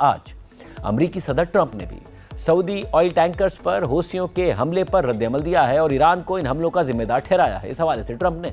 آج امریکی صدر ٹرمپ نے بھی سعودی آئل ٹینکرز پر حوثیوں کے حملے پر رد عمل دیا ہے اور ایران کو ان حملوں کا ذمہ دار ٹھہرایا ہے۔ اس حوالے سے ٹرمپ نے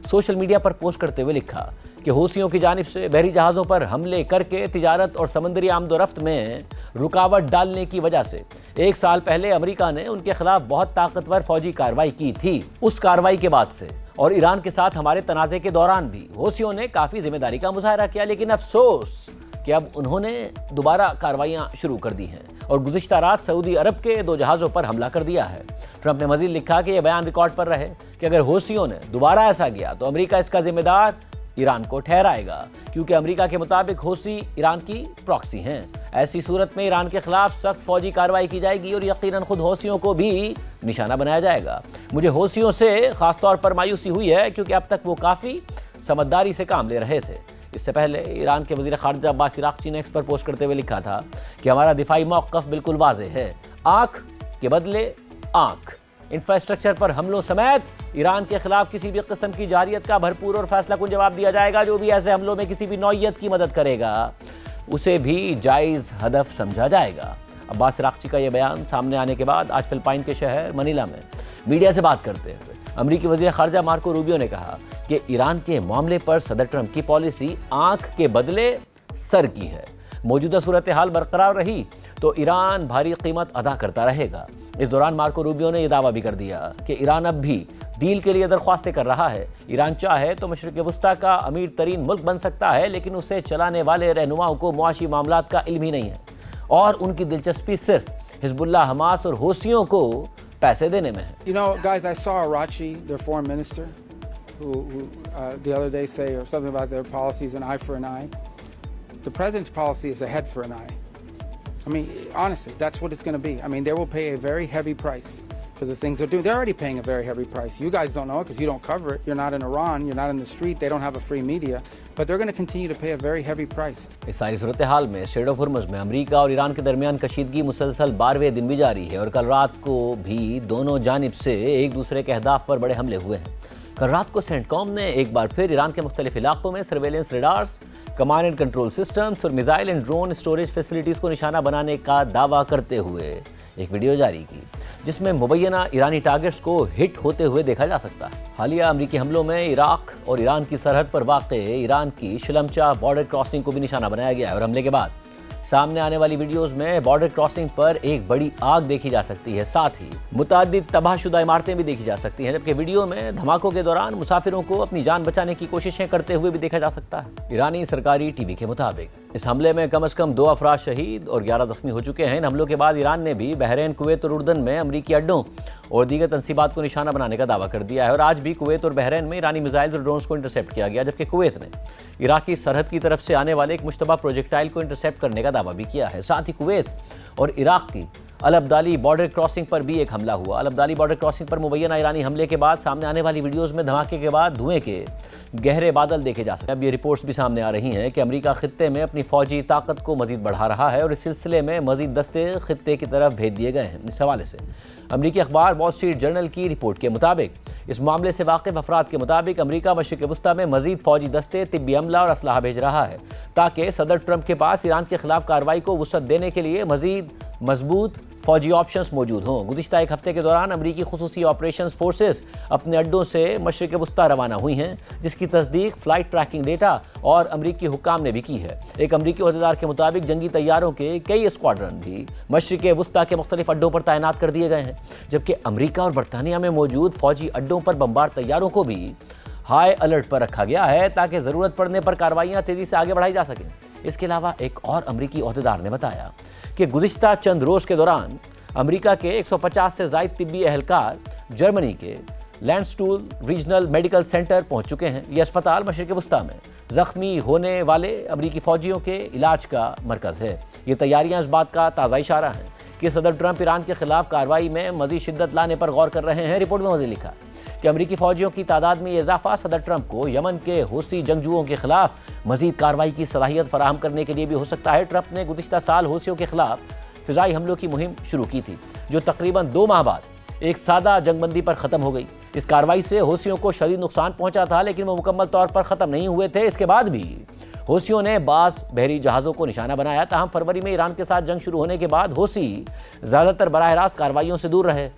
سوشل میڈیا پر پوسٹ کرتے ہوئے لکھا کہ حوثیوں کی جانب سے بحری جہازوں پر حملے کر کے تجارت اور سمندری آمد و رفت میں رکاوٹ ڈالنے کی وجہ سے 1 سال پہلے امریکہ نے ان کے خلاف بہت طاقتور فوجی کارروائی کی تھی۔ اس کارروائی کے بعد سے اور ایران کے ساتھ ہمارے تنازع کے دوران بھی حوثیوں نے کافی ذمہ داری کا مظاہرہ کیا، لیکن افسوس کہ اب انہوں نے دوبارہ کارروائیاں شروع کر دی ہیں اور گزشتہ رات سعودی عرب کے 2 جہازوں پر حملہ کر دیا ہے۔ ٹرمپ نے مزید لکھا کہ یہ بیان ریکارڈ پر رہے کہ اگر حوثیوں نے دوبارہ ایسا کیا تو امریکہ اس کا ذمہ دار ایران کو ٹھہرائے گا، کیونکہ امریکہ کے مطابق حوثی ایران کی پراکسی ہیں۔ ایسی صورت میں ایران کے خلاف سخت فوجی کارروائی کی جائے گی اور یقیناً خود حوثیوں کو بھی نشانہ بنایا جائے گا۔ مجھے حوثیوں سے خاص طور پر مایوسی ہوئی ہے کیونکہ اب تک وہ کافی سمجھداری سے کام لے رہے تھے۔ اس سے پہلے ایران کے وزیر خارجہ عباس عراقچی نے ایکس پر پوسٹ کرتے ہوئے لکھا تھا کہ ہمارا دفاعی موقف بالکل واضح ہے، آنکھ کے بدلے آنکھ۔ انفراسٹرکچر پر حملوں سمیت ایران کے خلاف کسی بھی قسم کی جارحیت کا بھرپور اور فیصلہ کن جواب دیا جائے گا۔ جو بھی ایسے حملوں میں کسی بھی نوعیت کی مدد کرے گا اسے بھی جائز ہدف سمجھا جائے گا۔ عباس عراقچی کا یہ بیان سامنے آنے کے بعد آج فلپائن کے شہر منیلا میں میڈیا سے بات کرتے ہوئے امریکی وزیر خارجہ مارکو روبیو نے کہا کہ ایران کے معاملے پر صدر ٹرمپ کی پالیسی آنکھ کے بدلے سر کی ہے۔ موجودہ صورتحال برقرار رہی تو ایران بھاری قیمت ادا کرتا رہے گا۔ اس دوران مارکو روبیو نے یہ دعویٰ بھی کر دیا کہ ایران اب بھی ڈیل کے لیے درخواستیں کر رہا ہے۔ ایران چاہے تو مشرق وسطیٰ کا امیر ترین ملک بن سکتا ہے، لیکن اسے چلانے والے رہنماؤں کو معاشی معاملات کا علم ہی نہیں ہے اور ان کی دلچسپی صرف حزب اللہ، حماس اور حوثیوں کو پیسے دینے میں ہے۔ You know, guys, I saw Arachi, their foreign minister, who the other day say or something about their policies an eye for an eye. The president's policy is a head for an eye. I mean, honestly, that's what it's going to be. I mean, they will pay a very heavy price for the things they're doing. They're already paying a very heavy price. You guys don't know it because you don't cover it. You're not in Iran. You're not in the street. They don't have a free media. But they're going to continue to pay a very heavy price. اس ساری صورتحال میں street of Hormuz میں امریکہ اور ایران کے درمیان کشیدگی مسلسل 12ویں دن بھی جاری ہے اور کل رات کو بھی دونوں جانب سے ایک دوسرے کے اہداف پر بڑے حملے ہوئے ہیں۔ کل رات کو سینٹ کام نے ایک بار پھر ایران کے مختلف علاقوں میں surveillance radars, command and control systems اور missile and drone storage facilities کو نشانہ بنانے کا دعویٰ کرتے ہوئے ایک ویڈیو جاری کی جس میں مبینہ ایرانی ٹارگٹس کو ہٹ ہوتے ہوئے دیکھا جا سکتا ہے۔ حالیہ امریکی حملوں میں عراق اور ایران کی سرحد پر واقع ایران کی شلمچا بارڈر کراسنگ کو بھی نشانہ بنایا گیا ہے اور حملے کے بعد سامنے آنے والی ویڈیوز میں بارڈر کراسنگ پر ایک بڑی آگ دیکھی جا سکتی ہے، ساتھ ہی متعدد تباہ شدہ عمارتیں بھی دیکھی جا سکتی ہیں، جبکہ ویڈیو میں دھماکوں کے دوران مسافروں کو اپنی جان بچانے کی کوششیں کرتے ہوئے بھی دیکھا جا سکتا ہے۔ ایرانی سرکاری ٹی وی کے مطابق اس حملے میں کم از کم 2 افراد شہید اور 11 زخمی ہو چکے ہیں۔ ان حملوں کے بعد ایران نے بھی بحرین، کویت اور اردن میں امریکی اڈوں اور دیگر تنصیبات کو نشانہ بنانے کا دعویٰ کر دیا ہے اور آج بھی کویت اور بحرین میں ایرانی میزائلز اور ڈرونز کو انٹرسیپٹ کیا گیا، جبکہ کویت نے عراقی سرحد کی طرف سے آنے والے ایک مشتبہ پروجیکٹائل کو انٹرسیپٹ کرنے کا دعویٰ بھی کیا ہے۔ ساتھ ہی کویت اور عراق کی الابدالی بارڈر کراسنگ پر بھی ایک حملہ ہوا۔ الابدالی بارڈر کراسنگ پر مبینہ ایرانی حملے کے بعد سامنے آنے والی ویڈیوز میں دھماکے کے بعد دھوئیں کے گہرے بادل دیکھے جا سکتے ہیں۔ اب یہ رپورٹس بھی سامنے آ رہی ہیں کہ امریکہ خطے میں اپنی فوجی طاقت کو مزید بڑھا رہا ہے اور اس سلسلے میں مزید دستے خطے کی طرف بھیج دیے گئے ہیں۔ اس حوالے سے امریکی اخبار وال اسٹریٹ جرنل کی رپورٹ کے مطابق اس معاملے سے واقف افراد کے مطابق امریکہ مشرق وسطیٰ میں مزید فوجی دستے، طبی عملہ اور اسلحہ بھیج رہا ہے تاکہ صدر ٹرمپ کے پاس ایران کے خلاف کارروائی کو وسعت دینے کے لیے مزید مضبوط فوجی آپشنز موجود ہوں۔ گزشتہ ایک ہفتے کے دوران امریکی خصوصی آپریشنز فورسز اپنے اڈوں سے مشرق وسطیٰ روانہ ہوئی ہیں، جس کی تصدیق فلائٹ ٹریکنگ ڈیٹا اور امریکی حکام نے بھی کی ہے۔ ایک امریکی عہدیدار کے مطابق جنگی طیاروں کے کئی اسکواڈرن بھی مشرق وسطیٰ کے مختلف اڈوں پر تعینات کر دیے گئے ہیں، جبکہ امریکہ اور برطانیہ میں موجود فوجی اڈوں پر بمبار طیاروں کو بھی ہائی الرٹ پر رکھا گیا ہے تاکہ ضرورت پڑنے پر کارروائیاں تیزی سے آگے بڑھائی جا سکیں۔ اس کے علاوہ ایک اور امریکی عہدیدار نے بتایا کہ گزشتہ چند روز کے دوران امریکہ کے 150 سے زائد طبی اہلکار جرمنی کے لینڈسٹول ریجنل میڈیکل سینٹر پہنچ چکے ہیں۔ یہ اسپتال مشرق وسطیٰ میں زخمی ہونے والے امریکی فوجیوں کے علاج کا مرکز ہے۔ یہ تیاریاں اس بات کا تازہ اشارہ ہیں کہ صدر ٹرمپ ایران کے خلاف کارروائی میں مزید شدت لانے پر غور کر رہے ہیں۔ رپورٹ میں مزید لکھا کہ امریکی فوجیوں کی تعداد میں یہ اضافہ صدر ٹرمپ کو یمن کے حوثی جنگجوؤں کے خلاف مزید کارروائی کی صلاحیت فراہم کرنے کے لیے بھی ہو سکتا ہے۔ ٹرمپ نے گزشتہ سال حوثیوں کے خلاف فضائی حملوں کی مہم شروع کی تھی، جو تقریباً 2 ماہ بعد ایک سادہ جنگ بندی پر ختم ہو گئی۔ اس کارروائی سے حوثیوں کو شدید نقصان پہنچا تھا، لیکن وہ مکمل طور پر ختم نہیں ہوئے تھے۔ اس کے بعد بھی حوثیوں نے بعض بحری جہازوں کو نشانہ بنایا، تاہم فروری میں ایران کے ساتھ جنگ شروع ہونے کے بعد حوثی زیادہ تر براہ راست کارروائیوں سے دور رہے۔